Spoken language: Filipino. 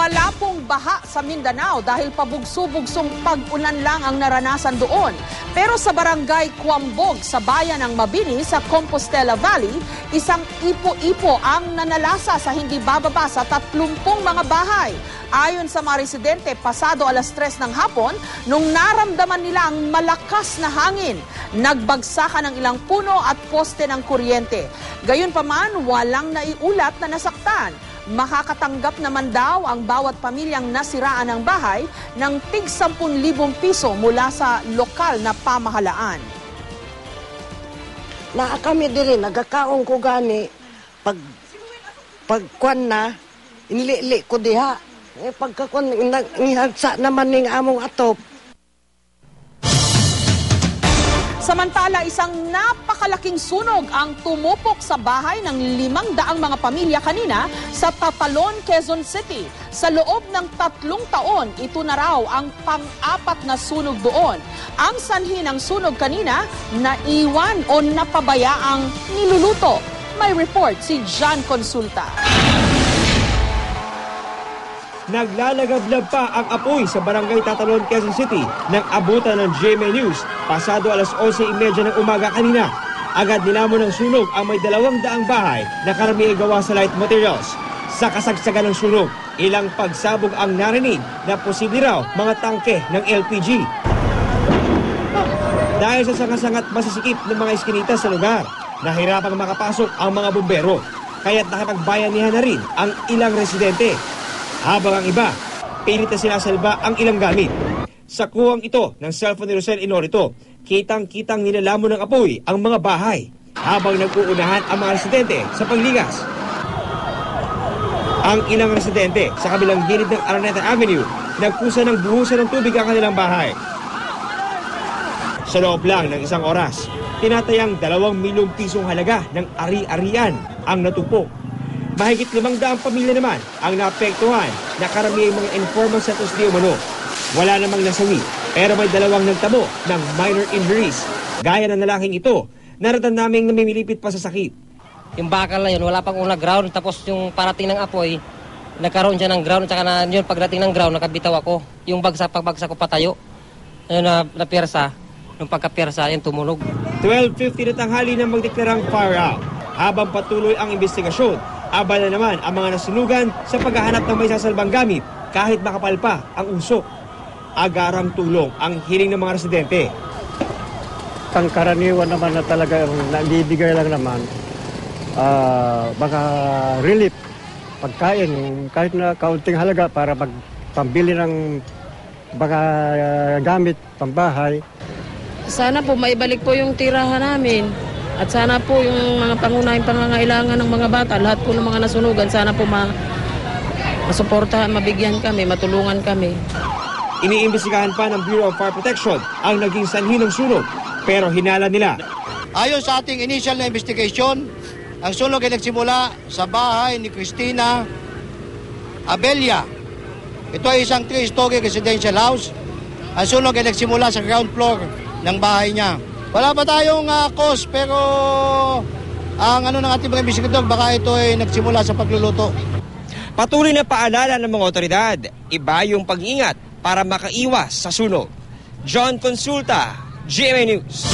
Wala pong baha sa Mindanao dahil pabugso-bugsong pag-ulan lang ang naranasan doon. Pero sa barangay Cuambog sa bayan ng Mabini sa Compostela Valley, isang ipo-ipo ang nanalasa sa hindi bababa sa 30 mga bahay. Ayon sa mga residente, pasado alas 3 ng hapon, nung naramdaman nila ang malakas na hangin, nagbagsakan ng ilang puno at poste ng kuryente. Gayunpaman, walang naiulat na nasaktan. Makakatanggap naman daw ang bawat pamilyang nasiraan ng bahay ng tig 10,000 piso mula sa lokal na pamahalaan. Na kami diri nagakaon ko gani pagkuan na inili ko diha pagkakuan ihagsa naman ning among atop. Samantala, isang napakalaking sunog ang tumupok sa bahay ng 500 mga pamilya kanina sa Tatalon, Quezon City. Sa loob ng 3 taon, ito na raw ang pang-4 na sunog doon. Ang sanhi ng sunog kanina, naiwan o napabayaang niluluto. May report si John Consulta. Naglalagablab pa ang apoy sa barangay Tatalon, Quezon City nang abutan ng GMA News pasado alas 11:30 ng umaga kanina. Agad nilamon ng sunog ang may 200 bahay na karamihan gawa sa light materials. Sa kasagsagan ng sunog, ilang pagsabog ang narinig na posible raw mga tangke ng LPG. Dahil sa sangasangat masisikip ng mga iskinita sa lugar, nahirapang makapasok ang mga bumbero, kaya't nakapagbayanihan na rin ang ilang residente. Habang ang iba, pilit na sinasalba ang ilang gamit. Sa kuwang ito ng cellphone ni Rosel Inorito, kitang-kitang nilalamon ng apoy ang mga bahay habang nag-uunahan ang mga residente sa pagligas. Ang ilang residente sa kabilang gilid ng Araneta Avenue nagkusa ng buhusan ng tubig ang kanilang bahay. Sa loob lang ng isang oras, tinatayang 2 milyong pisong halaga ng ari-arian ang natupok. Mahigit 500 pamilya naman ang naapektuhan na karamihang mga informants sa Tusdi Umano. Wala namang nasawi, pero may 2 nagtamo ng minor injuries. Gaya ng lalaking ito, naratan naming namimilipit pa sa sakit. Yung bakal na yun, wala pang una ground, tapos yung parating ng apoy, nagkaroon siya ng ground, tsaka na yun, pagdating ng ground, nakabitaw ako. Yung pagbagsak ko patayo, yun na piersa, yung pagka-piersa, yun tumunog. 12:50 na tanghali na magdeklarang fire out. Habang patuloy ang investigasyon, abala naman ang mga nasunugan sa paghahanap ng may sasalbang gamit kahit makapal pa ang usok. Agarang tulong ang hiling ng mga residente. Pangkaraniwan naman na talaga nabibigay lang naman baka relief, pagkain, kahit na kaunting halaga para pambili ng baka gamit, pambahay. Sana po maibalik po yung tirahan namin. At sana po yung mga pangunahing pangangailangan ng mga bata, lahat po ng mga nasunugan, sana po masuportahan, mabigyan kami, matulungan kami. Iniimbestigahan pa ng Bureau of Fire Protection ang naging sanhi ng sunog, pero hinala nila. Ayon sa ating initial na investigation, ang sunog ay nagsimula sa bahay ni Cristina Abelia. Ito ay isang 3-story residential house. Ang sunog ay nagsimula sa ground floor ng bahay niya. Wala pa tayong cause, pero ang ng ating mga investigador, baka ito ay nagsimula sa pagluluto. Patuloy na paalala ng mga otoridad, iba yung pag-ingat para makaiwas sa sunog. John Consulta, GMA News.